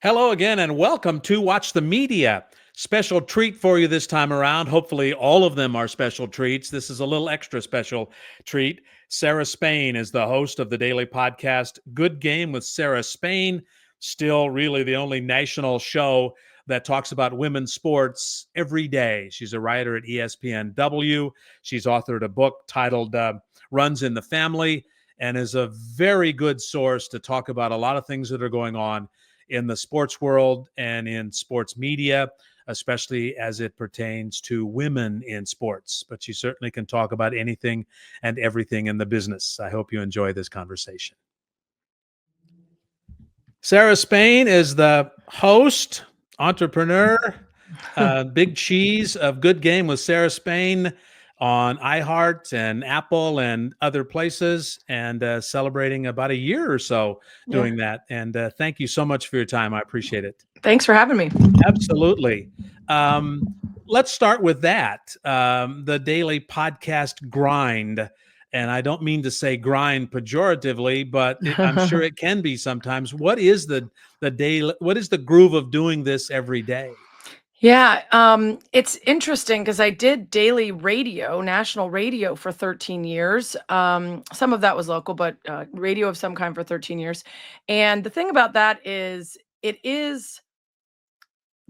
Hello again, and welcome to Watch the Media. Special treat for you this time around. Hopefully, all of them are special treats. This is a little extra special treat. Sarah Spain is the host of the daily podcast, Good Game with Sarah Spain. Still, really, the only national show that talks about women's sports every day. She's a writer at ESPNw. She's authored a book titled Runs in the Family and is a very good source to talk about a lot of things that are going on in the sports world and in sports media, especially as it pertains to women in sports. But you certainly can talk about anything and everything in the business. I hope you enjoy this conversation. Sarah Spain is the host, entrepreneur, big cheese of Good Game with Sarah Spain on iHeart and Apple and other places, and celebrating about a year or so doing that. And thank you so much for your time. I appreciate it. Thanks for having me. Absolutely. Let's start with that. The daily podcast grind. And I don't mean to say grind pejoratively, but I'm sure it can be sometimes. What is the daily? What is the groove of doing this every day? Yeah, it's interesting because I did daily radio, national radio for 13 years. Some of that was local, but radio of some kind for 13 years. And the thing about that is the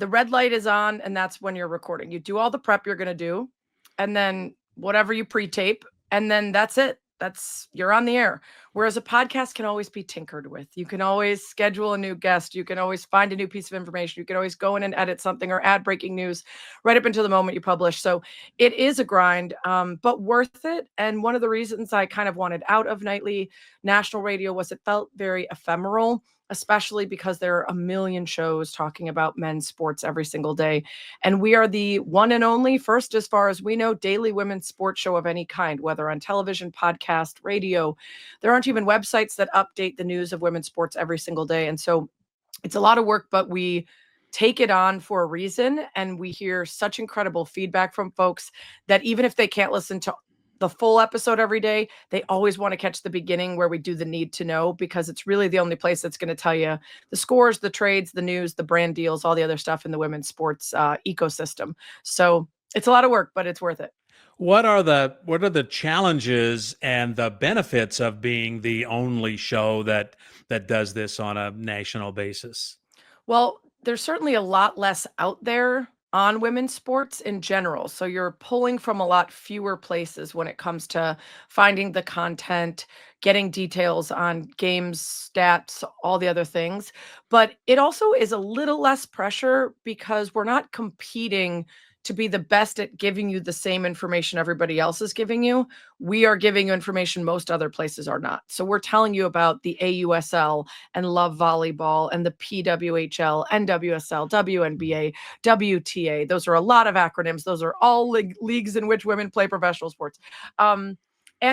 red light is on, and that's when you're recording. You do all the prep you're going to do, and then whatever you pre-tape, and then that's it. You're on the air. Whereas a podcast can always be tinkered with. You can always schedule a new guest. You can always find a new piece of information. You can always go in and edit something or add breaking news right up until the moment you publish. So it is a grind, but worth it. And one of the reasons I kind of wanted out of nightly national radio was it felt very ephemeral, especially because there are a million shows talking about men's sports every single day. And we are the one and only, first, as far as we know, daily women's sports show of any kind, whether on television, podcast, radio. There aren't even websites that update the news of women's sports every single day. And so it's a lot of work, but we take it on for a reason. And we hear such incredible feedback from folks that even if they can't listen to the full episode every day, they always want to catch the beginning where we do the need to know, because it's really the only place that's going to tell you the scores, the trades, the news, the brand deals, all the other stuff in the women's sports ecosystem. So it's a lot of work, but it's worth it. What are the challenges and the benefits of being the only show that does this on a national basis? Well, there's certainly a lot less out there on women's sports in general. So you're pulling from a lot fewer places when it comes to finding the content, getting details on games, stats, all the other things. But it also is a little less pressure because we're not competing to be the best at giving you the same information everybody else is giving you. We are giving you information most other places are not. So we're telling you about the AUSL and Love Volleyball and the PWHL, NWSL, WNBA, WTA. Those are a lot of acronyms. Those are all leagues in which women play professional sports. And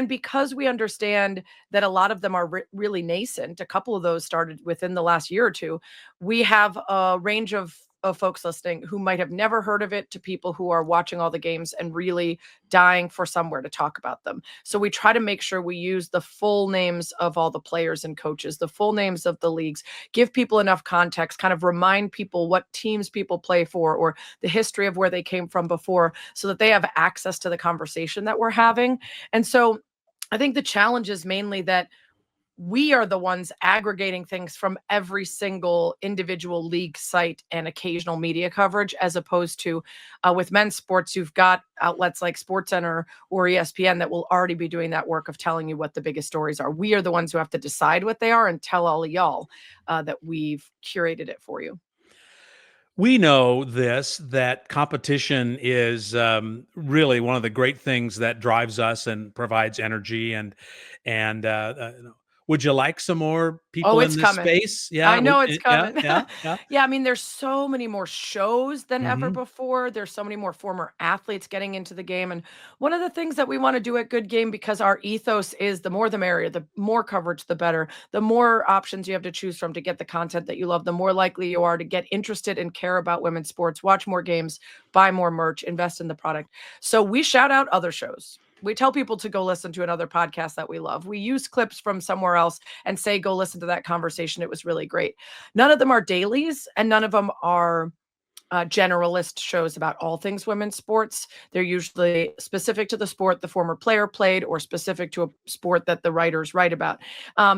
because we understand that a lot of them are really nascent, a couple of those started within the last year or two, we have a range of folks listening who might have never heard of it to people who are watching all the games and really dying for somewhere to talk about them. So we try to make sure we use the full names of all the players and coaches, the full names of the leagues, give people enough context, kind of remind people what teams people play for or the history of where they came from before, so that they have access to the conversation that we're having. And so I think the challenge is mainly that we are the ones aggregating things from every single individual league site and occasional media coverage, as opposed to with men's sports, you've got outlets like SportsCenter or ESPN that will already be doing that work of telling you what the biggest stories are. We are the ones who have to decide what they are and tell all of y'all that we've curated it for you. We know that competition is really one of the great things that drives us and provides energy. And would you like some more people in It's this coming. space? Yeah, I know it's coming. yeah. Yeah, I mean, there's so many more shows than ever Mhm. before. There's so many more former athletes getting into the game. And one of the things that we want to do at Good Game, because our ethos is the more the merrier, the more coverage, the better, the more options you have to choose from to get the content that you love, the more likely you are to get interested and care about women's sports, watch more games, buy more merch, invest in the product. So we shout out other shows. we tell people to go listen to another podcast that we love. We use clips from somewhere else and say, go listen to that conversation. It was really great. None of them are dailies, and none of them are generalist shows about all things women's sports. They're usually specific to the sport the former player played, or specific to a sport that the writers write about.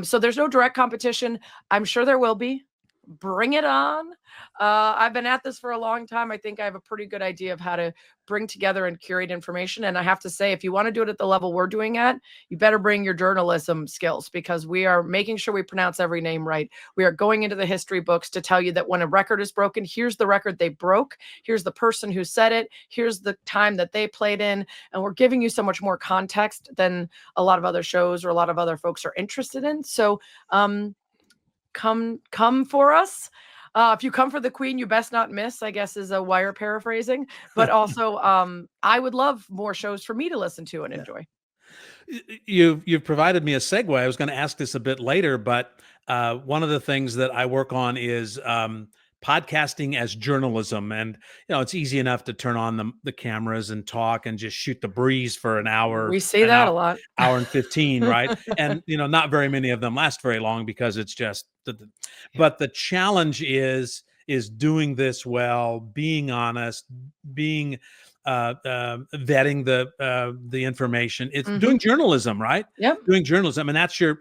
So there's no direct competition. I'm sure there will be. Bring it on. I've been at this for a long time. I think I have a pretty good idea of how to bring together and curate information. And I have to say, if you want to do it at the level we're doing at, you better bring your journalism skills, because we are making sure we pronounce every name right. We are going into the history books to tell you that when a record is broken, here's the record they broke. Here's the person who said it. Here's the time that they played in. And we're giving you so much more context than a lot of other shows or a lot of other folks are interested in. So, come for us. If you come for the queen, you best not miss, I guess, is a Wire paraphrasing. But also, I would love more shows for me to listen to and enjoy. You've provided me a segue. I was going to ask this a bit later, but one of the things that I work on is podcasting as journalism. And it's easy enough to turn on the cameras and talk and just shoot the breeze for an hour. We say that a lot. Hour and 15, right? And not very many of them last very long, because it's just but the challenge is doing this well, being honest, being vetting the information. It's doing journalism, right? Yep. Doing journalism. And that's your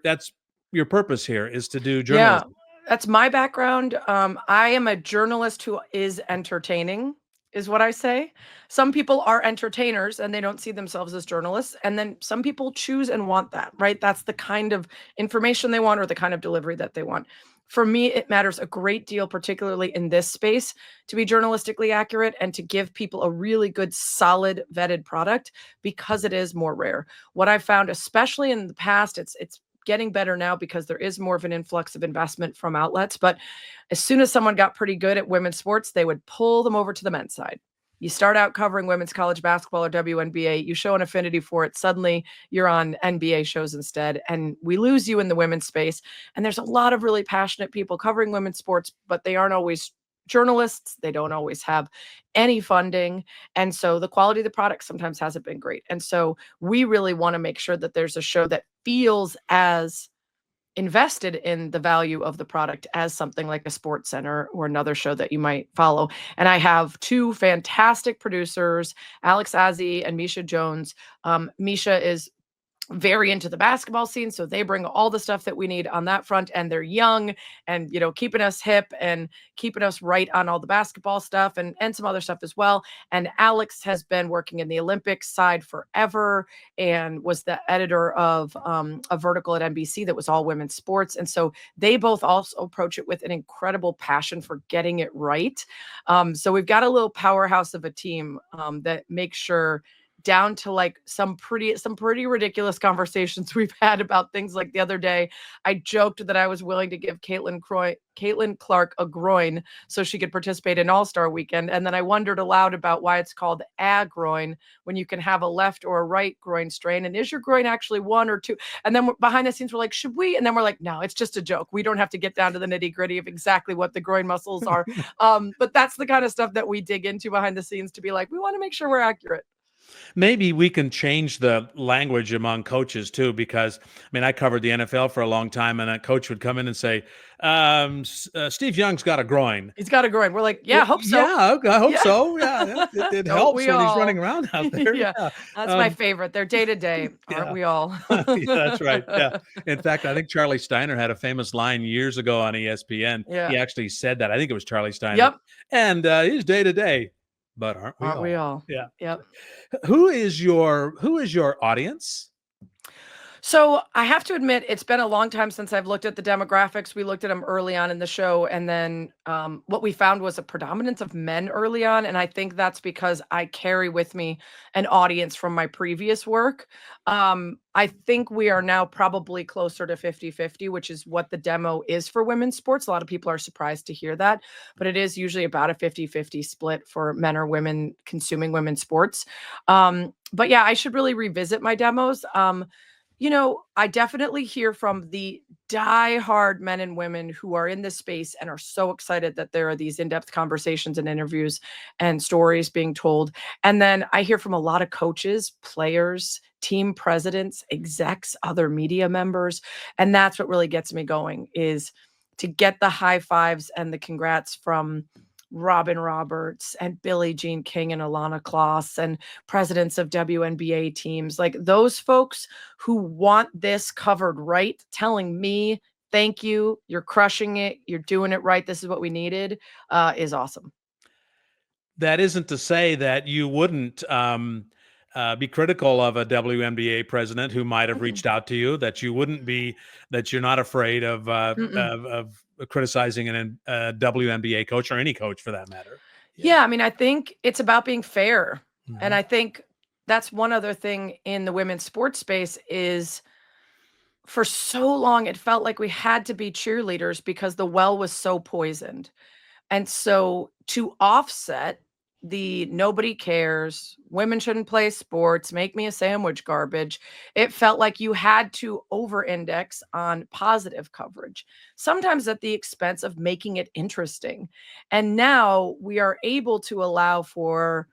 purpose here, is to do journalism. Yeah, that's my background. I am a journalist who is entertaining, is what I say. Some people are entertainers and they don't see themselves as journalists. And then some people choose and want that, right? That's the kind of information they want, or the kind of delivery that they want. For me, it matters a great deal, particularly in this space, to be journalistically accurate and to give people a really good, solid, vetted product, because it is more rare. What I've found, especially in the past, it's getting better now because there is more of an influx of investment from outlets. But as soon as someone got pretty good at women's sports, they would pull them over to the men's side. You start out covering women's college basketball or WNBA, you show an affinity for it, suddenly you're on NBA shows instead, and we lose you in the women's space. And there's a lot of really passionate people covering women's sports, but they aren't always journalists. They don't always have any funding. And so the quality of the product sometimes hasn't been great. And so we really want to make sure that there's a show that feels as invested in the value of the product as something like a Sports Center or another show that you might follow. And I have two fantastic producers, Alex Azzi and Misha Jones. Misha is very into the basketball scene, so they bring all the stuff that we need on that front, and they're young and keeping us hip and keeping us right on all the basketball stuff and some other stuff as well. And Alex has been working in the Olympics side forever and was the editor of a vertical at NBC that was all women's sports, and so they both also approach it with an incredible passion for getting it right. So we've got a little powerhouse of a team that makes sure, down to like some pretty ridiculous conversations we've had about things. Like the other day, I joked that I was willing to give Caitlin Clark a groin so she could participate in All-Star Weekend. And then I wondered aloud about why it's called a groin when you can have a left or a right groin strain. And is your groin actually one or two? And then behind the scenes, we're like, should we? And then we're like, no, it's just a joke. We don't have to get down to the nitty gritty of exactly what the groin muscles are. But that's the kind of stuff that we dig into behind the scenes to be like, we want to make sure we're accurate. Maybe we can change the language among coaches too, because I covered the NFL for a long time, and a coach would come in and say, Steve Young's got a groin. He's got a groin. We're like, yeah, I hope so. Yeah, I hope so. Yeah, it helps when he's running around out there. Yeah, that's my favorite. They're day to day, aren't we all? Yeah, that's right. Yeah. In fact, I think Charlie Steiner had a famous line years ago on ESPN. Yeah. He actually said that. I think it was Charlie Steiner. Yep. And he's day to day. But aren't we all? Yeah. Yep. Who is your audience? So I have to admit, it's been a long time since I've looked at the demographics. We looked at them early on in the show, and then what we found was a predominance of men early on. And I think that's because I carry with me an audience from my previous work. I think we are now probably closer to 50-50, which is what the demo is for women's sports. A lot of people are surprised to hear that, but it is usually about a 50-50 split for men or women consuming women's sports. But yeah, I should really revisit my demos. I definitely hear from the die-hard men and women who are in this space and are so excited that there are these in-depth conversations and interviews and stories being told. And then I hear from a lot of coaches, players, team presidents, execs, other media members, and that's what really gets me going is to get the high fives and the congrats from Robin Roberts and Billie Jean King and Alana Kloss and presidents of WNBA teams. Like those folks who want this covered right, telling me, thank you, you're crushing it, you're doing it right, this is what we needed, is awesome. That isn't to say that you wouldn't be critical of a WNBA president who might have Mm-mm. reached out to you. That you're not afraid Mm-mm. of criticizing a WNBA coach or any coach for that matter. Yeah, I mean, I think it's about being fair. And Mhm. I think that's one other thing in the women's sports space is for so long it felt like we had to be cheerleaders because the well was so poisoned. And so to offset the nobody cares, women shouldn't play sports, make me a sandwich garbage, it felt like you had to over index on positive coverage, sometimes at the expense of making it interesting. And now we are able to allow for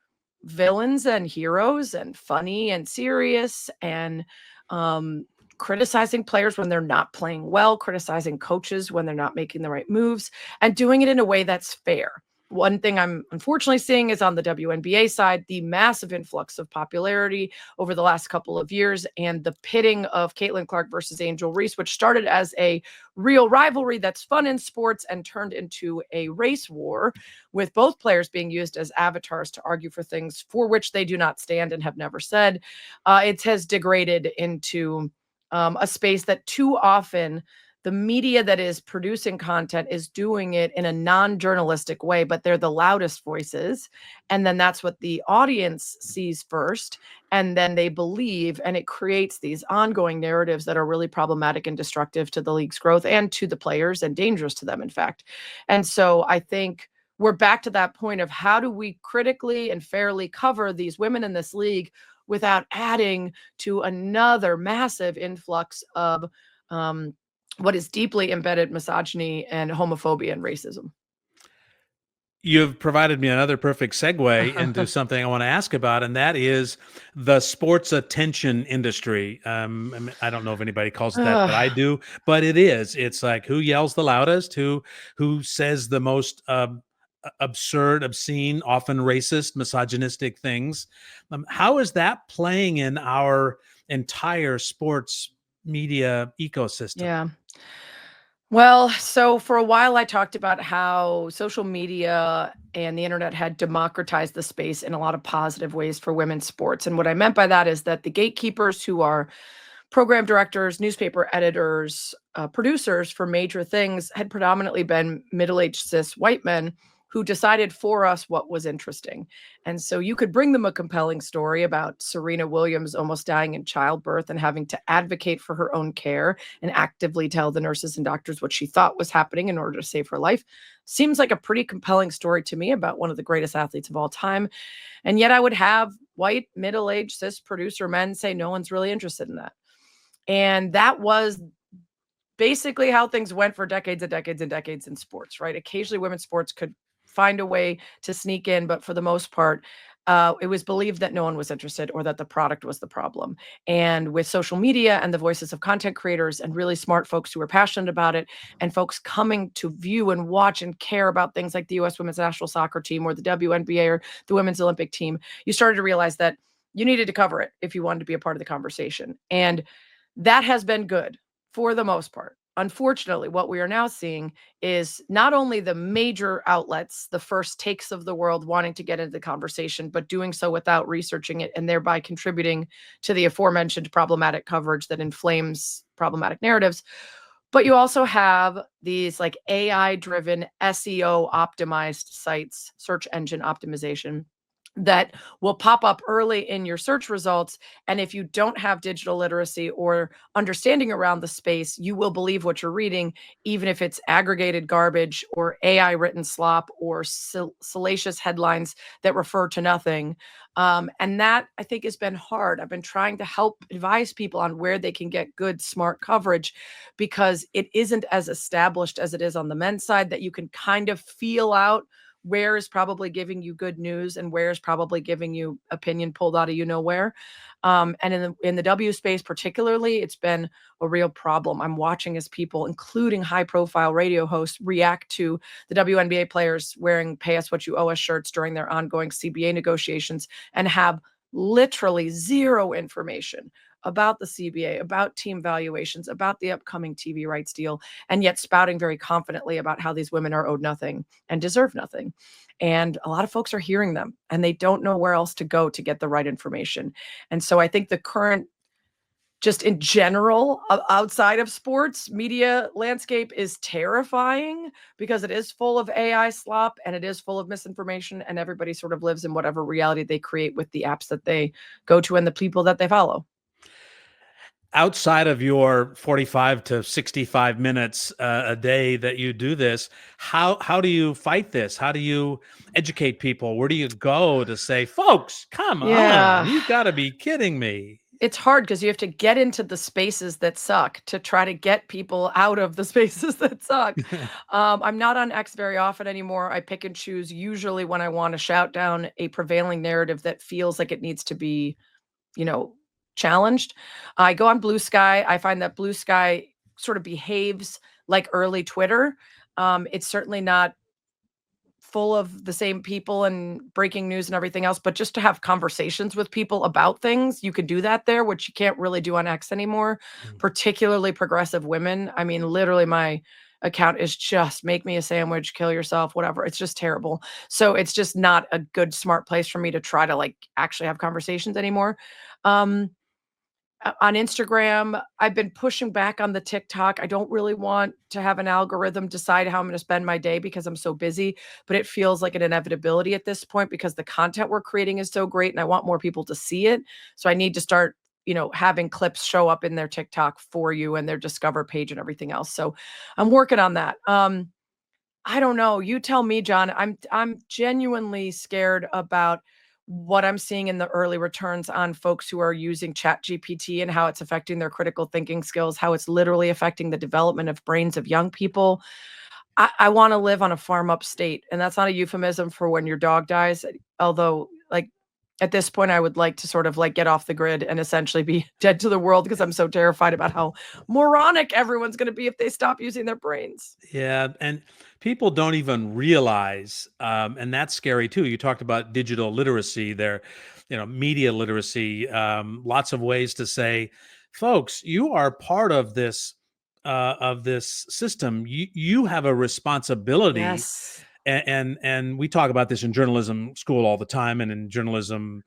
villains and heroes and funny and serious and um, criticizing players when they're not playing well, criticizing coaches when they're not making the right moves and doing it in a way that's fair. One thing I'm unfortunately seeing is on the WNBA side, the massive influx of popularity over the last couple of years and the pitting of Caitlin Clark versus Angel Reese, which started as a real rivalry that's fun in sports and turned into a race war with both players being used as avatars to argue for things for which they do not stand and have never said. It has degraded into a space that too often the media that is producing content is doing it in a non-journalistic way, but they're the loudest voices. And then that's what the audience sees first. And then they believe, and it creates these ongoing narratives that are really problematic and destructive to the league's growth and to the players and dangerous to them, in fact. And so I think we're back to that point of how do we critically and fairly cover these women in this league without adding to another massive influx of um, what is deeply embedded misogyny and homophobia and racism. You've provided me another perfect segue into something I want to ask about, and that is the sports attention industry. I don't know if anybody calls it that, but I Ugh, do. But it is. It's like who yells the loudest, who says the most absurd, obscene, often racist, misogynistic things. How is that playing in our entire sports media ecosystem? yeah. Well, so for a while, I talked about how social media and the internet had democratized the space in a lot of positive ways for women's sports. And what I meant by that is that the gatekeepers who are program directors, newspaper editors, producers for major things had predominantly been middle aged cis white men who decided for us what was interesting. And so you could bring them a compelling story about Serena Williams almost dying in childbirth and having to advocate for her own care and actively tell the nurses and doctors what she thought was happening in order to save her life. Seems like a pretty compelling story to me about one of the greatest athletes of all time. And yet I would have white, middle aged cis producer men say no one's really interested in that. And that was basically how things went for decades and decades and decades in sports, right? Occasionally, women's sports could find a way to sneak in, but for the most part, it was believed that no one was interested or that the product was the problem. And with social media and the voices of content creators and really smart folks who are passionate about it, and folks coming to view and watch and care about things like the US women's national soccer team or the WNBA or the women's Olympic team, you started to realize that you needed to cover it if you wanted to be a part of the conversation. And that has been good for the most part. Unfortunately, what we are now seeing is not only the major outlets, the first takes of the world wanting to get into the conversation, but doing so without researching it and thereby contributing to the aforementioned problematic coverage that inflames problematic narratives. But you also have these like AI driven SEO optimized sites, search engine optimization, that will pop up early in your search results. And if you don't have digital literacy or understanding around the space, you will believe what you're reading, even if it's aggregated garbage or AI written slop or salacious headlines that refer to nothing. And that, I think, has been hard. I've been trying to help advise people on where they can get good, smart coverage, because it isn't as established as it is on the men's side, that you can kind of feel out where is probably giving you good news and where is probably giving you opinion pulled out of you know where. And in the W space particularly, it's been a real problem. I'm watching as people, including high profile radio hosts, react to the WNBA players wearing "Pay Us What You Owe Us" shirts during their ongoing CBA negotiations, and have literally zero information about the CBA, about team valuations, about the upcoming TV rights deal, and yet spouting very confidently about how these women are owed nothing and deserve nothing. And a lot of folks are hearing them, and they don't know where else to go to get the right information. And so I think the current, just in general, outside of sports, media landscape is terrifying, because it is full of AI slop and it is full of misinformation, and everybody sort of lives in whatever reality they create with the apps that they go to and the people that they follow. Outside of your 45 to 65 minutes a day that you do this, how do you fight this? How do you educate people? Where do you go to say, folks, come on, Yeah. you got to be kidding me? It's hard because you have to get into the spaces that suck to try to get people out of the spaces that suck. I'm not on X very often anymore. I pick and choose usually when I want to shout down a prevailing narrative that feels like it needs to be, you know, challenged. I go on Blue Sky. I find that Blue Sky sort of behaves like early Twitter. It's certainly not full of the same people and breaking news and everything else, but just to have conversations with people about things, you can do that there, which you can't really do on X anymore, Mm. particularly progressive women. I mean, literally my account is just make me a sandwich, kill yourself, whatever. It's just terrible. So it's just not a good, smart place for me to try to like actually have conversations anymore. Um, on Instagram, I've been pushing back on the TikTok. I don't really want to have an algorithm decide how I'm going to spend my day because I'm so busy, but it feels like an inevitability at this point because the content we're creating is so great and I want more people to see it. So I need to start, having clips show up in their TikTok for you and their discover page and everything else. So I'm working on that. I don't know. You tell me, John. I'm genuinely scared about what I'm seeing in the early returns on folks who are using Chat GPT and how it's affecting their critical thinking skills, how it's literally affecting the development of brains of young people. I want to live on a farm upstate, and that's not a euphemism for when your dog dies. Although, like at this point, I would like to sort of like get off the grid and essentially be dead to the world because I'm so terrified about how moronic everyone's going to be if they stop using their brains. Yeah, and people don't even realize, and that's scary too. You talked about digital literacy there, media literacy. Lots of ways to say, folks, you are part of this system. You have a responsibility, Yes. and we talk about this in journalism school all the time, and in journalism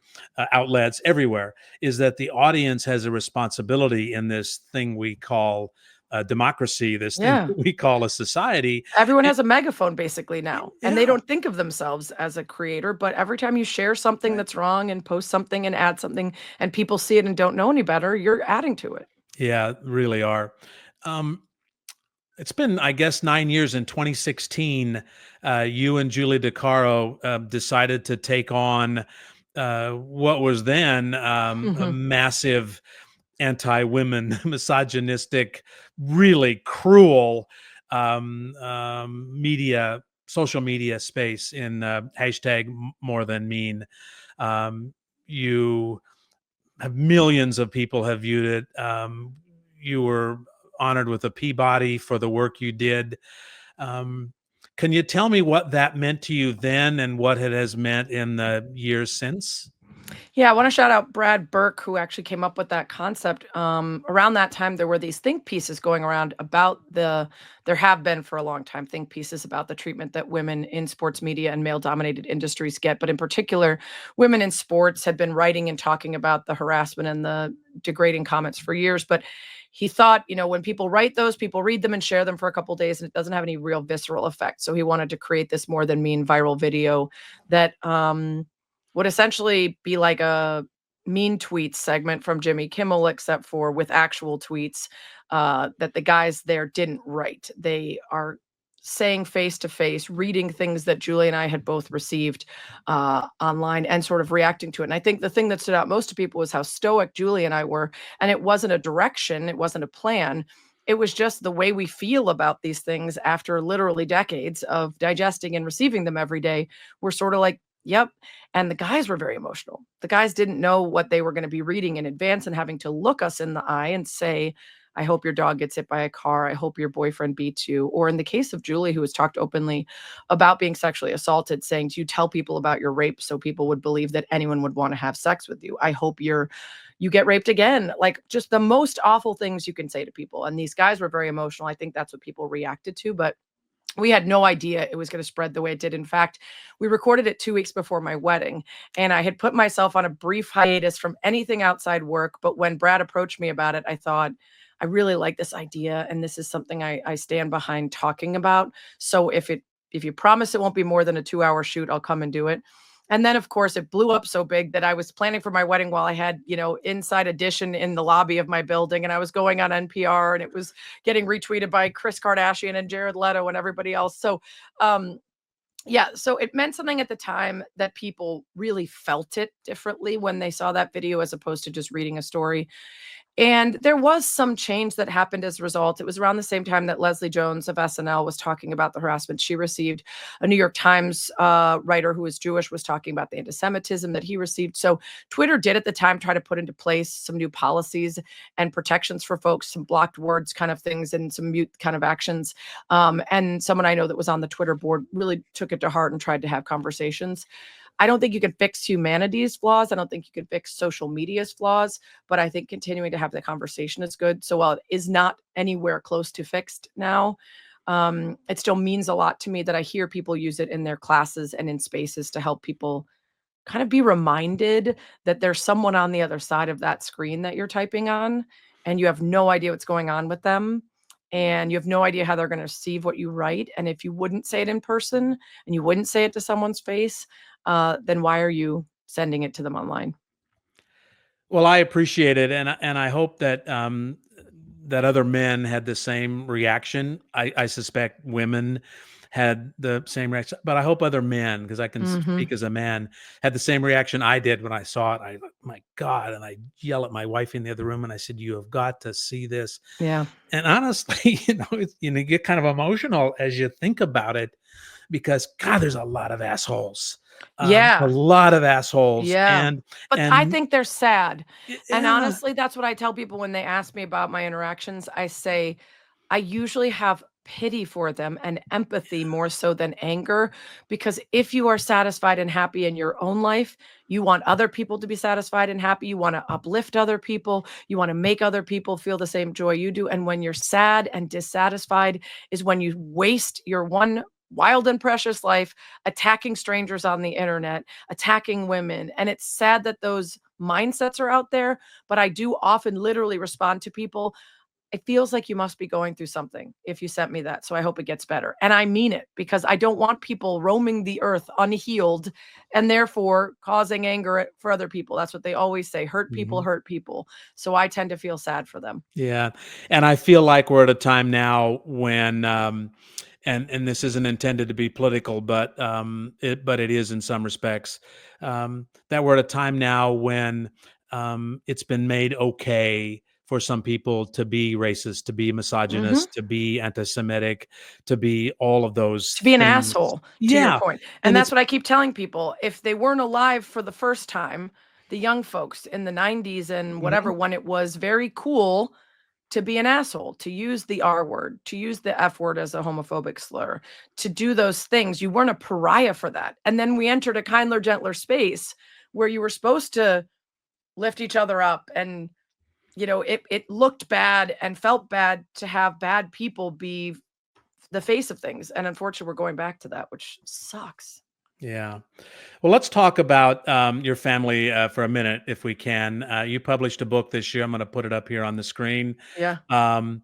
outlets everywhere. Is that the audience has a responsibility in this thing we call democracy, this thing Yeah. we call a society. Everyone And- has a megaphone basically now, and they yeah, don't think of themselves as a creator, but every time you share something right. that's wrong and post something and add something and people see it and don't know any better, you're adding to it. Yeah, really are. Um, it's been, I guess, 9 years. In 2016, you and Julie DeCaro decided to take on what was then a Mhm. massive anti-women, misogynistic, really cruel social media space in hashtag more than mean. You have millions of people have viewed it. You were honored with a Peabody for the work you did. Um, can you tell me what that meant to you then and what it has meant in the years since? Yeah, I wanna shout out Brad Burke, who actually came up with that concept. Around that time, there were these think pieces going around about there have been for a long time think pieces about the treatment that women in sports media and male-dominated industries get, but in particular, women in sports had been writing and talking about the harassment and the degrading comments for years, but he thought, when people write those, people read them and share them for a couple days, and it doesn't have any real visceral effect, so he wanted to create this more than mean viral video that, would essentially be like a mean tweets segment from Jimmy Kimmel, except for with actual tweets that the guys there didn't write. They are saying face to face, reading things that Julie and I had both received online and sort of reacting to it. And I think the thing that stood out most to people was how stoic Julie and I were. And it wasn't a direction, it wasn't a plan. It was just the way we feel about these things after literally decades of digesting and receiving them every day. We're sort of like, yep. And the guys were very emotional. The guys didn't know what they were going to be reading in advance and having to look us in the eye and say, I hope your dog gets hit by a car. I hope your boyfriend beats you. Or in the case of Julie, who has talked openly about being sexually assaulted, saying, do you tell people about your rape so people would believe that anyone would want to have sex with you? I hope you get raped again. Like, just the most awful things you can say to people. And these guys were very emotional. I think that's what people reacted to. But we had no idea it was going to spread the way it did. In fact, we recorded it 2 weeks before my wedding, and I had put myself on a brief hiatus from anything outside work. But when Brad approached me about it, I thought, I really like this idea, and this is something I stand behind talking about. So if you promise it won't be more than a 2-hour shoot, I'll come and do it. And then, of course, it blew up so big that I was planning for my wedding while I had, Inside Edition in the lobby of my building, and I was going on NPR, and it was getting retweeted by Chris Kardashian and Jared Leto and everybody else. So, yeah, so it meant something at the time that people really felt it differently when they saw that video as opposed to just reading a story. And there was some change that happened as a result. It was around the same time that Leslie Jones of SNL was talking about the harassment she received. A New York Times writer who was Jewish was talking about the anti-Semitism that he received. So Twitter did at the time try to put into place some new policies and protections for folks, some blocked words kind of things and some mute kind of actions. And someone I know that was on the Twitter board really took it to heart and tried to have conversations. I don't think you can fix humanity's flaws. I don't think you can fix social media's flaws, but I think continuing to have the conversation is good. So while it is not anywhere close to fixed now, it still means a lot to me that I hear people use it in their classes and in spaces to help people kind of be reminded that there's someone on the other side of that screen that you're typing on, and you have no idea what's going on with them. And you have no idea how they're going to receive what you write. And if you wouldn't say it in person and you wouldn't say it to someone's face, then why are you sending it to them online? Well, I appreciate it, and I hope that that other men had the same reaction. I suspect women had the same reaction, but I hope other men, because I can Mhm. speak as a man, had the same reaction I did when I saw it. My God, and I yell at my wife in the other room, and I said, "You have got to see this." Yeah. And honestly, you get kind of emotional as you think about it, because God, there's a lot of assholes, a Yeah. lot of assholes, Yeah. But I and think they're sad. And yeah. honestly, that's what I tell people when they ask me about my interactions. I say, I usually have pity for them and empathy more so than anger, because if you are satisfied and happy in your own life, you want other people to be satisfied and happy. You want to uplift other people. You want to make other people feel the same joy you do. And when you're sad and dissatisfied is when you waste your one wild and precious life attacking strangers on the internet, attacking women. And it's sad that those mindsets are out there, but I do often literally respond to people, it feels like you must be going through something if you sent me that. So I hope it gets better. And I mean it, because I don't want people roaming the earth unhealed and therefore causing anger for other people. That's what they always say, hurt people Mhm. hurt people. So I tend to feel sad for them. Yeah, and I feel like we're at a time now when, and this isn't intended to be political, but it is in some respects, that we're at a time now when, it's been made okay for some people to be racist, to be Mhm. misogynist, to be anti-Semitic, to be all of To those be an things. asshole, to your Yeah, point. And and that's it's what I keep telling people. If they weren't alive for the first time, the young folks in the 90s and whatever, mhm, when it was very cool to be an asshole, to use the R word, to use the F word as a homophobic slur, to do those things, you weren't a pariah for that. And then we entered a kindler, gentler space where you were supposed to lift each other up, and it looked bad and felt bad to have bad people be the face of things. And unfortunately, we're going back to that, which sucks. yeah. Well, let's talk about your family for a minute, if we can. You published a book this year. I'm going to put it up here on the screen. Yeah. Um,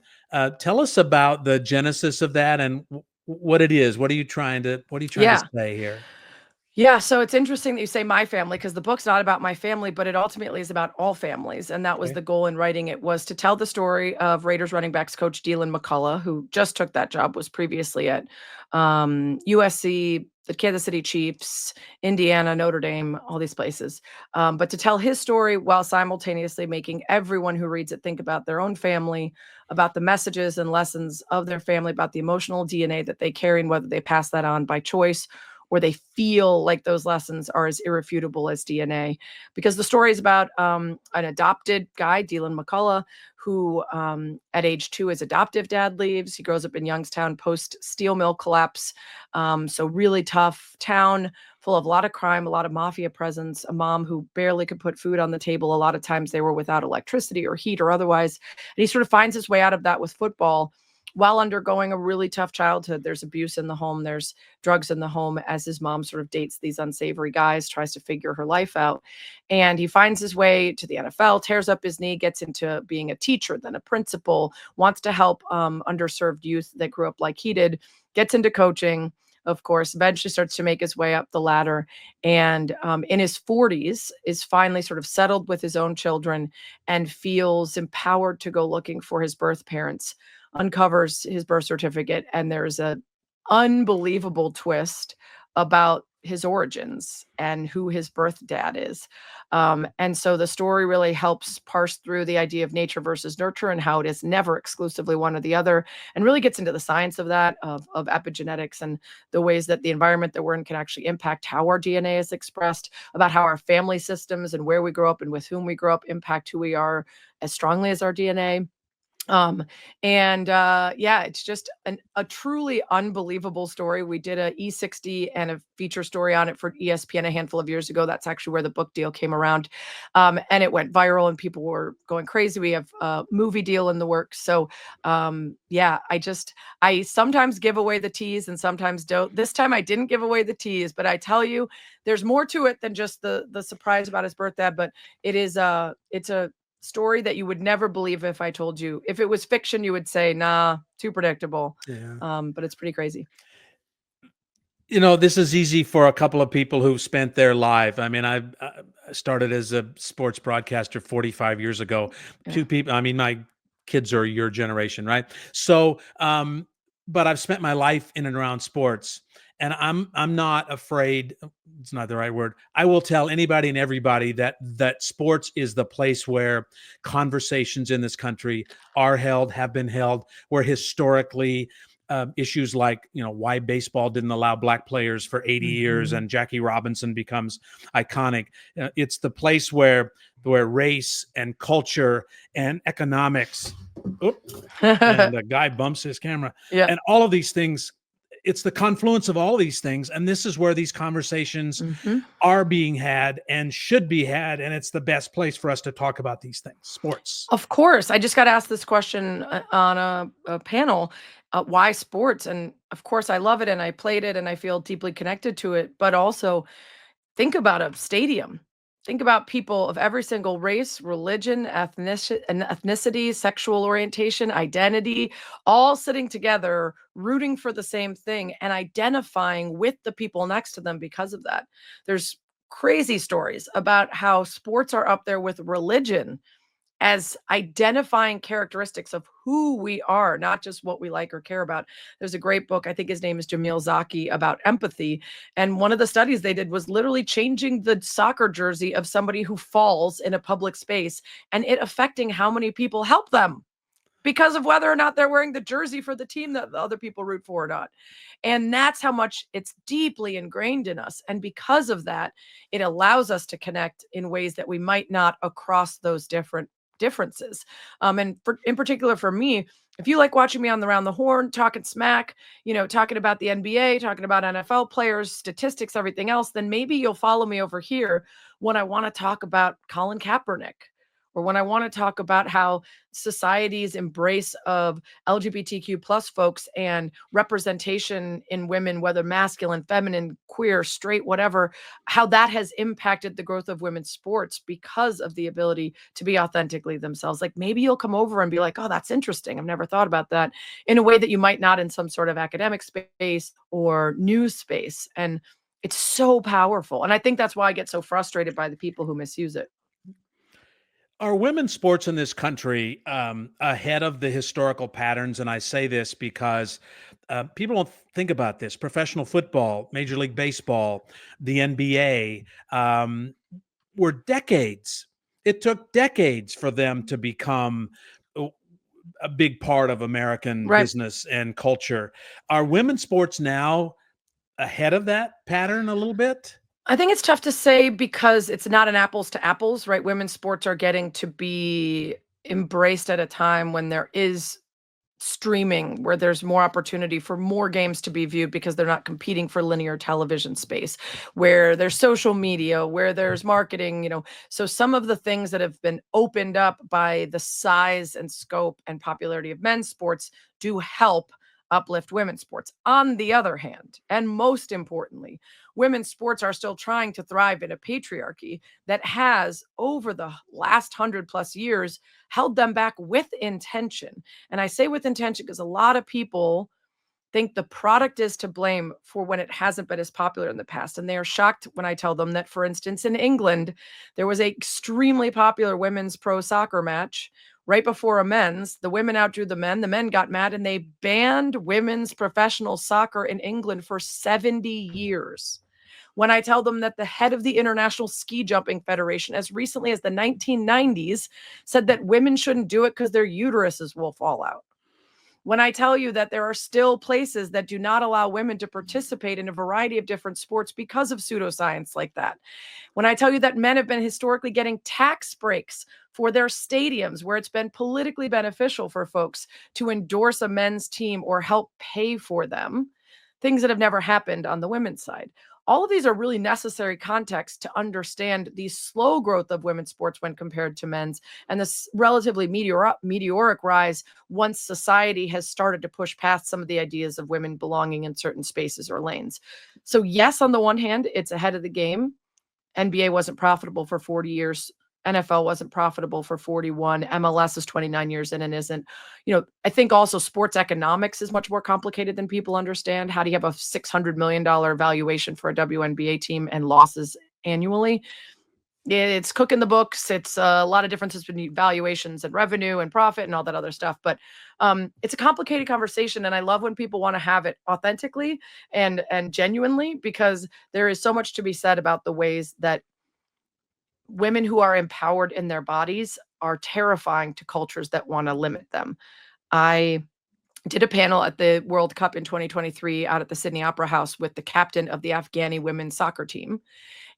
Tell us about the genesis of that and what it is. What are you trying to Yeah. say here? Yeah, so it's interesting that you say my family because the book's not about my family, but it ultimately is about all families. And that was Okay. the goal in writing it, was to tell the story of Raiders running backs coach Deland McCullough, who just took that job, was previously at USC, the Kansas City Chiefs, Indiana, Notre Dame, all these places. But to tell his story while simultaneously making everyone who reads it think about their own family, about the messages and lessons of their family, about the emotional DNA that they carry, and whether they pass that on by choice or they feel like those lessons are as irrefutable as DNA. Because the story is about an adopted guy, Deland McCullough, who at age 2, his adoptive dad leaves. He grows up in Youngstown post steel mill collapse. So really tough town, full of a lot of crime, a lot of mafia presence, a mom who barely could put food on the table. A lot of times they were without electricity or heat or otherwise. And he sort of finds his way out of that with football while undergoing a really tough childhood. There's abuse in the home, there's drugs in the home, as his mom sort of dates these unsavory guys, tries to figure her life out. And he finds his way to the NFL, tears up his knee, gets into being a teacher, then a principal, wants to help underserved youth that grew up like he did, gets into coaching, of course, eventually starts to make his way up the ladder. And in his 40s is finally sort of settled with his own children and feels empowered to go looking for his birth parents, uncovers his birth certificate, and there's a unbelievable twist about his origins and who his birth dad is. And so the story really helps parse through the idea of nature versus nurture and how it is never exclusively one or the other, and really gets into the science of that, of epigenetics, and the ways that the environment that we're in can actually impact how our DNA is expressed, about how our family systems and where we grow up and with whom we grow up impact who we are as strongly as our DNA. Um, yeah, it's just a truly unbelievable story. We did a E60 and a feature story on it for ESPN a handful of years ago. That's actually where the book deal came around. And it went viral and people were going crazy. We have a movie deal in the works. So, yeah, I sometimes give away the tease and sometimes don't. This time I didn't give away the tease, but I tell you, there's more to it than just the surprise about his birthday. But it's a story that you would never believe if I told you. If it was fiction, you would say, "Nah, too predictable." Yeah. But it's pretty crazy. This is easy for a couple of people who've spent their life. I mean, I started as a sports broadcaster 45 years ago. Yeah. Two people, I mean, my kids are your generation, right? So, but I've spent my life in and around sports, and I'm not afraid. It's not the right word. I will tell anybody and everybody that sports is the place where conversations in this country are held, have been held, where historically issues like why baseball didn't allow black players for 80 years Mhm. and Jackie Robinson becomes iconic. It's the place where race and culture and economics, and a guy bumps his camera, Yeah. and all of these things. It's the confluence of all these things, and this is where these conversations Mhm. are being had and should be had, and it's the best place for us to talk about these things, sports. Of course. I just got asked this question on a panel. Why sports? And of course, I love it and I played it and I feel deeply connected to it. But also, think about a stadium. Think about people of every single race, religion, ethnicity, sexual orientation, identity, all sitting together, rooting for the same thing and identifying with the people next to them because of that. There's crazy stories about how sports are up there with religion as identifying characteristics of who we are, not just what we like or care about. There's a great book, I think his name is Jamil Zaki, about empathy. And one of the studies they did was literally changing the soccer jersey of somebody who falls in a public space and it affecting how many people help them because of whether or not they're wearing the jersey for the team that the other people root for or not. And that's how much it's deeply ingrained in us. And because of that, it allows us to connect in ways that we might not across those differences. And in particular for me, if you like watching me on the Round the Horn, talking smack, talking about the NBA, talking about NFL players, statistics, everything else, then maybe you'll follow me over here when I want to talk about Colin Kaepernick, or when I want to talk about how society's embrace of LGBTQ plus folks and representation in women, whether masculine, feminine, queer, straight, whatever, how that has impacted the growth of women's sports because of the ability to be authentically themselves. Like maybe you'll come over and be like, oh, that's interesting. I've never thought about that, in a way that you might not in some sort of academic space or news space. And It's so powerful. And I think that's why I get so frustrated by the people who misuse it. Are women's sports in this country ahead of the historical patterns? And I say this because people don't think about this. Professional football, Major League Baseball, the NBA were decades. It took decades for them to become a big part of American Right. business and culture. Are women's sports now ahead of that pattern a little bit? I think it's tough to say because it's not an apples to apples, right? Women's sports are getting to be embraced at a time when there is streaming, where there's more opportunity for more games to be viewed because they're not competing for linear television space, where there's social media, where there's marketing, so some of the things that have been opened up by the size and scope and popularity of men's sports do help uplift women's sports. On the other hand, and most importantly, women's sports are still trying to thrive in a patriarchy that has, over the last 100+ years, held them back with intention. And I say with intention because a lot of people think the product is to blame for when it hasn't been as popular in the past. And they are shocked when I tell them that, for instance, in England, there was a extremely popular women's pro soccer match right before a men's. The women outdrew the men. The men got mad and they banned women's professional soccer in England for 70 years. When I tell them that the head of the International Ski Jumping Federation, as recently as the 1990s, said that women shouldn't do it because their uteruses will fall out. When I tell you that there are still places that do not allow women to participate in a variety of different sports because of pseudoscience like that. When I tell you that men have been historically getting tax breaks for their stadiums, where it's been politically beneficial for folks to endorse a men's team or help pay for them, things that have never happened on the women's side. All of these are really necessary context to understand the slow growth of women's sports when compared to men's, and this relatively meteoric rise once society has started to push past some of the ideas of women belonging in certain spaces or lanes. So yes, on the one hand, it's ahead of the game. NBA wasn't profitable for 40 years. NFL wasn't profitable for 41. MLS is 29 years in and isn't. I think also sports economics is much more complicated than people understand. How do you have a $600 million valuation for a WNBA team and losses annually? It's cooking the books. It's a lot of differences between valuations and revenue and profit and all that other stuff. But it's a complicated conversation, and I love when people want to have it authentically and genuinely, because there is so much to be said about the ways that women who are empowered in their bodies are terrifying to cultures that want to limit them. I did a panel at the World Cup in 2023 out at the Sydney Opera House with the captain of the Afghani women's soccer team.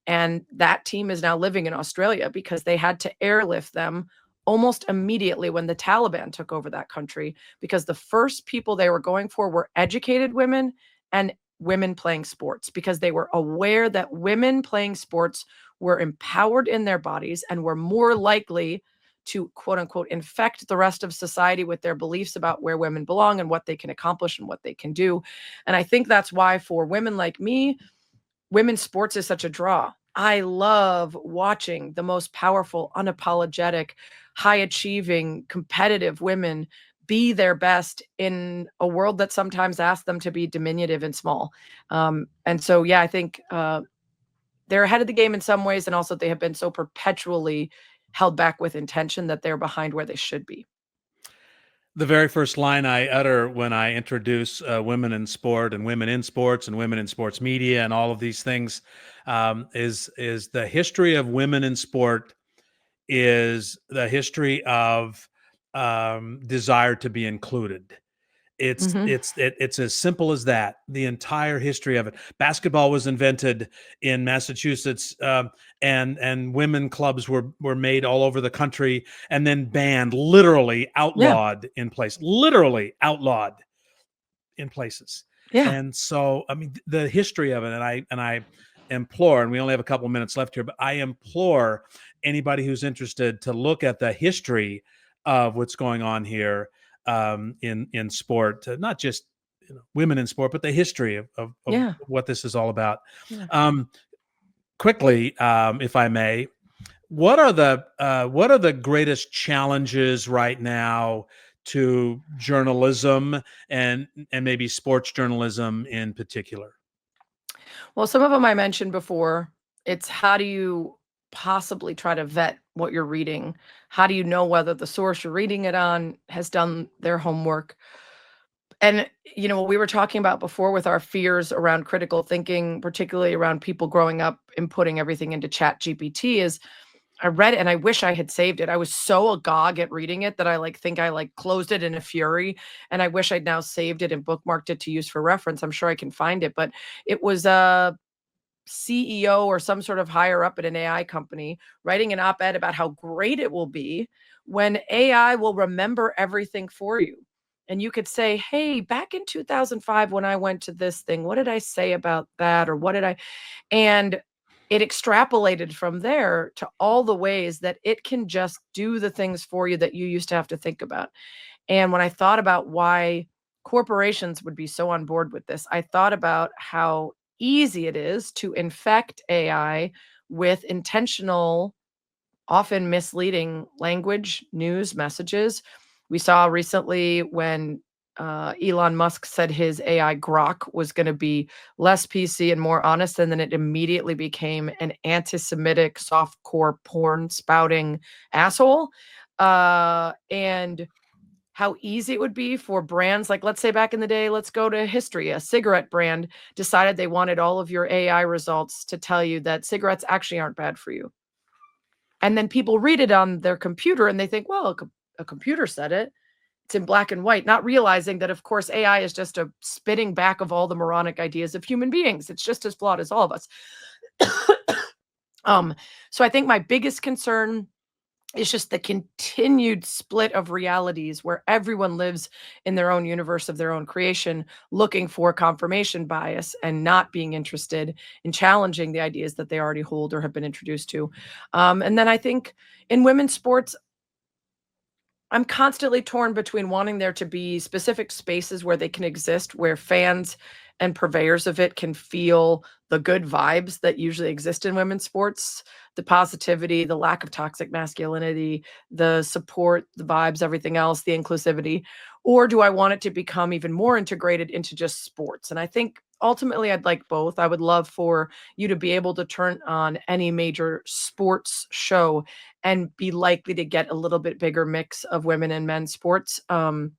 And that team is now living in Australia because they had to airlift them almost immediately when the Taliban took over that country, because the first people they were going for were educated women and women playing sports, because they were aware that women playing sports were empowered in their bodies and were more likely to, quote unquote, infect the rest of society with their beliefs about where women belong and what they can accomplish and what they can do. And I think that's why, for women like me, women's sports is such a draw. I love watching the most powerful, unapologetic, high achieving, competitive women be their best in a world that sometimes asks them to be diminutive and small. And so, yeah, I think they're ahead of the game in some ways. And also, they have been so perpetually held back with intention that they're behind where they should be. The very first line I utter when I introduce women in sport and women in sports and women in sports media and all of these things is the history of women in sport is the history of desire to be included. Mhm. It's as simple as that. The entire history of it. Basketball was invented in Massachusetts, and women clubs were made all over the country, and then banned, literally Yeah. literally outlawed in places. Yeah. And so, I mean, the history of it, and I implore, and we only have a couple of minutes left here, but I implore anybody who's interested to look at the history of what's going on here in sport, not just women in sport, but the history of Yeah. what this is all about. Yeah. Um, Quickly, if I may, what are the greatest challenges right now to journalism and maybe sports journalism in particular? Well, some of them I mentioned before. It's how do you possibly try to vet what you're reading? How do you know whether the source you're reading it on has done their homework? And, what we were talking about before with our fears around critical thinking, particularly around people growing up and putting everything into Chat GPT, is I read it and I wish I had saved it. I was so agog at reading it that I think I closed it in a fury, and I wish I'd now saved it and bookmarked it to use for reference. I'm sure I can find it, but it was a CEO or some sort of higher up at an AI company writing an op-ed about how great it will be when AI will remember everything for you. And you could say, "Hey, back in 2005 when I went to this thing, what did I say about that? Or what did I?" And it extrapolated from there to all the ways that it can just do the things for you that you used to have to think about. And when I thought about why corporations would be so on board with this, I thought about how easy it is to infect AI with intentional, often misleading language, news, messages. We saw recently when Elon Musk said his AI Grok was going to be less PC and more honest, and then it immediately became an anti-Semitic, soft-core porn spouting asshole. And how easy it would be for brands like, let's say back in the day, let's go to history. A cigarette brand decided they wanted all of your AI results to tell you that cigarettes actually aren't bad for you. And then people read it on their computer and they think, well, a computer said it. It's in black and white, not realizing that, of course, AI is just a spitting back of all the moronic ideas of human beings. It's just as flawed as all of us. So I think my biggest concern is just the continued split of realities where everyone lives in their own universe of their own creation, looking for confirmation bias and not being interested in challenging the ideas that they already hold or have been introduced to. And then I think in women's sports, I'm constantly torn between wanting there to be specific spaces where they can exist, where fans and purveyors of it can feel the good vibes that usually exist in women's sports, the positivity, the lack of toxic masculinity, the support, the vibes, everything else, the inclusivity. Or do I want it to become even more integrated into just sports? And I think ultimately I'd like both. I would love for you to be able to turn on any major sports show and be likely to get a little bit bigger mix of women and men's sports. And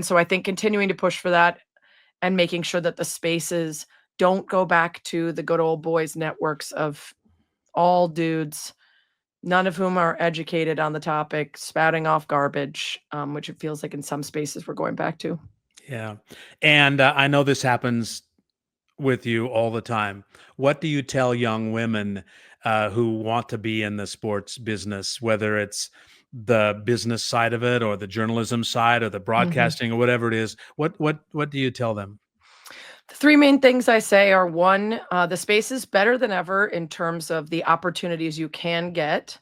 so I think continuing to push for that and making sure that the spaces don't go back to the good old boys networks of all dudes, none of whom are educated on the topic, spouting off garbage, which it feels like in some spaces we're going back to. Yeah. And I know this happens with you all the time. What do you tell young women who want to be in the sports business, whether it's the business side of it or the journalism side or the Mhm. broadcasting or whatever it is? What do you tell them? The three main things I say are one, the space is better than ever in terms of the opportunities you can get.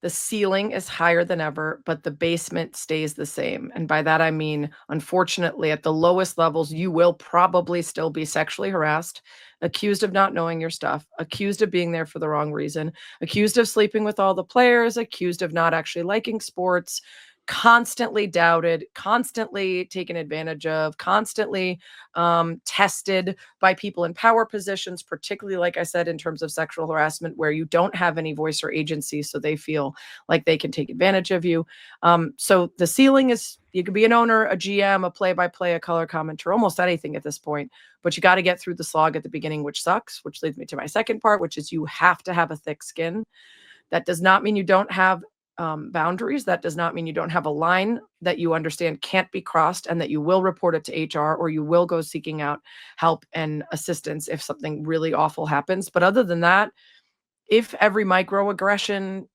The ceiling is higher than ever, but the basement stays the same. And by that, I mean, unfortunately, at the lowest levels, you will probably still be sexually harassed, accused of not knowing your stuff, accused of being there for the wrong reason, accused of sleeping with all the players, accused of not actually liking sports, constantly doubted, constantly taken advantage of, constantly tested by people in power positions, particularly, like I said, in terms of sexual harassment, where you don't have any voice or agency, so they feel like they can take advantage of you. So the ceiling is you could be an owner, a GM, a play-by-play, a color commentator, almost anything at this point. But you got to get through the slog at the beginning, which sucks, which leads me to my second part, which is you have to have a thick skin. That does not mean you don't have boundaries. That does not mean you don't have a line that you understand can't be crossed and that you will report it to HR or you will go seeking out help and assistance if something really awful happens. But other than that, if every microaggression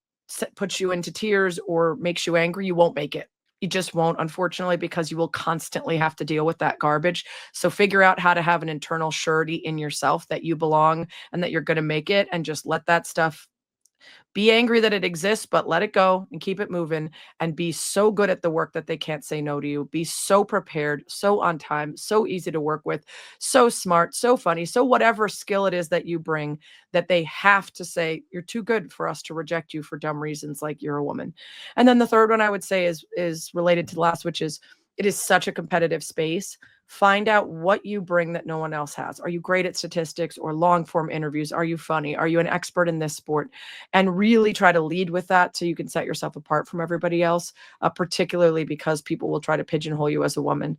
puts you into tears or makes you angry, you won't make it. You just won't, unfortunately, because you will constantly have to deal with that garbage. So figure out how to have an internal surety in yourself that you belong and that you're going to make it, and just let that stuff be angry that it exists, but let it go and keep it moving, and be so good at the work that they can't say no to you. Be so prepared, so on time, so easy to work with, so smart, so funny, so whatever skill it is that you bring, that they have to say, you're too good for us to reject you for dumb reasons like you're a woman. And then the third one I would say is related to the last, which is it is such a competitive space. Find out what you bring that no one else has. Are you great at statistics or long form interviews? Are you funny? Are you an expert in this sport? And really try to lead with that so you can set yourself apart from everybody else, particularly because people will try to pigeonhole you as a woman.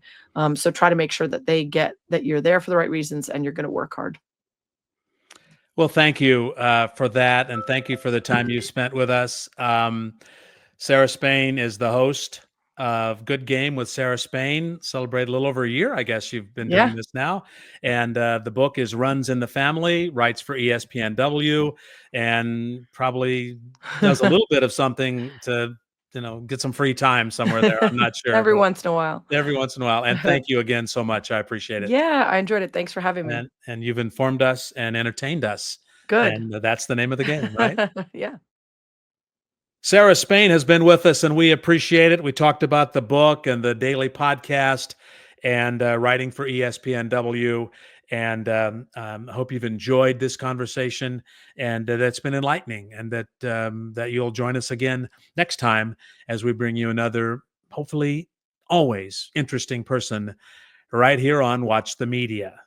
So try to make sure that they get that you're there for the right reasons and you're going to work hard. Well, thank you for that, and thank you for the time you spent with us. Sarah Spain is the host of Good Game with Sarah Spain. Celebrate a little over a year, I guess you've been doing Yeah. this now. And the book is Runs in the Family, writes for ESPNw, and probably does a little bit of something to, get some free time somewhere there. I'm not sure, Every but once in a while. every once in a while. And thank you again so much. I appreciate it. Yeah, I enjoyed it. Thanks for having me. And you've informed us and entertained us. Good. And that's the name of the game, right? Yeah. Sarah Spain has been with us, and we appreciate it. We talked about the book and the daily podcast and writing for ESPNw. And hope you've enjoyed this conversation and that it's been enlightening, and that you'll join us again next time as we bring you another, hopefully always interesting person right here on Watch the Media.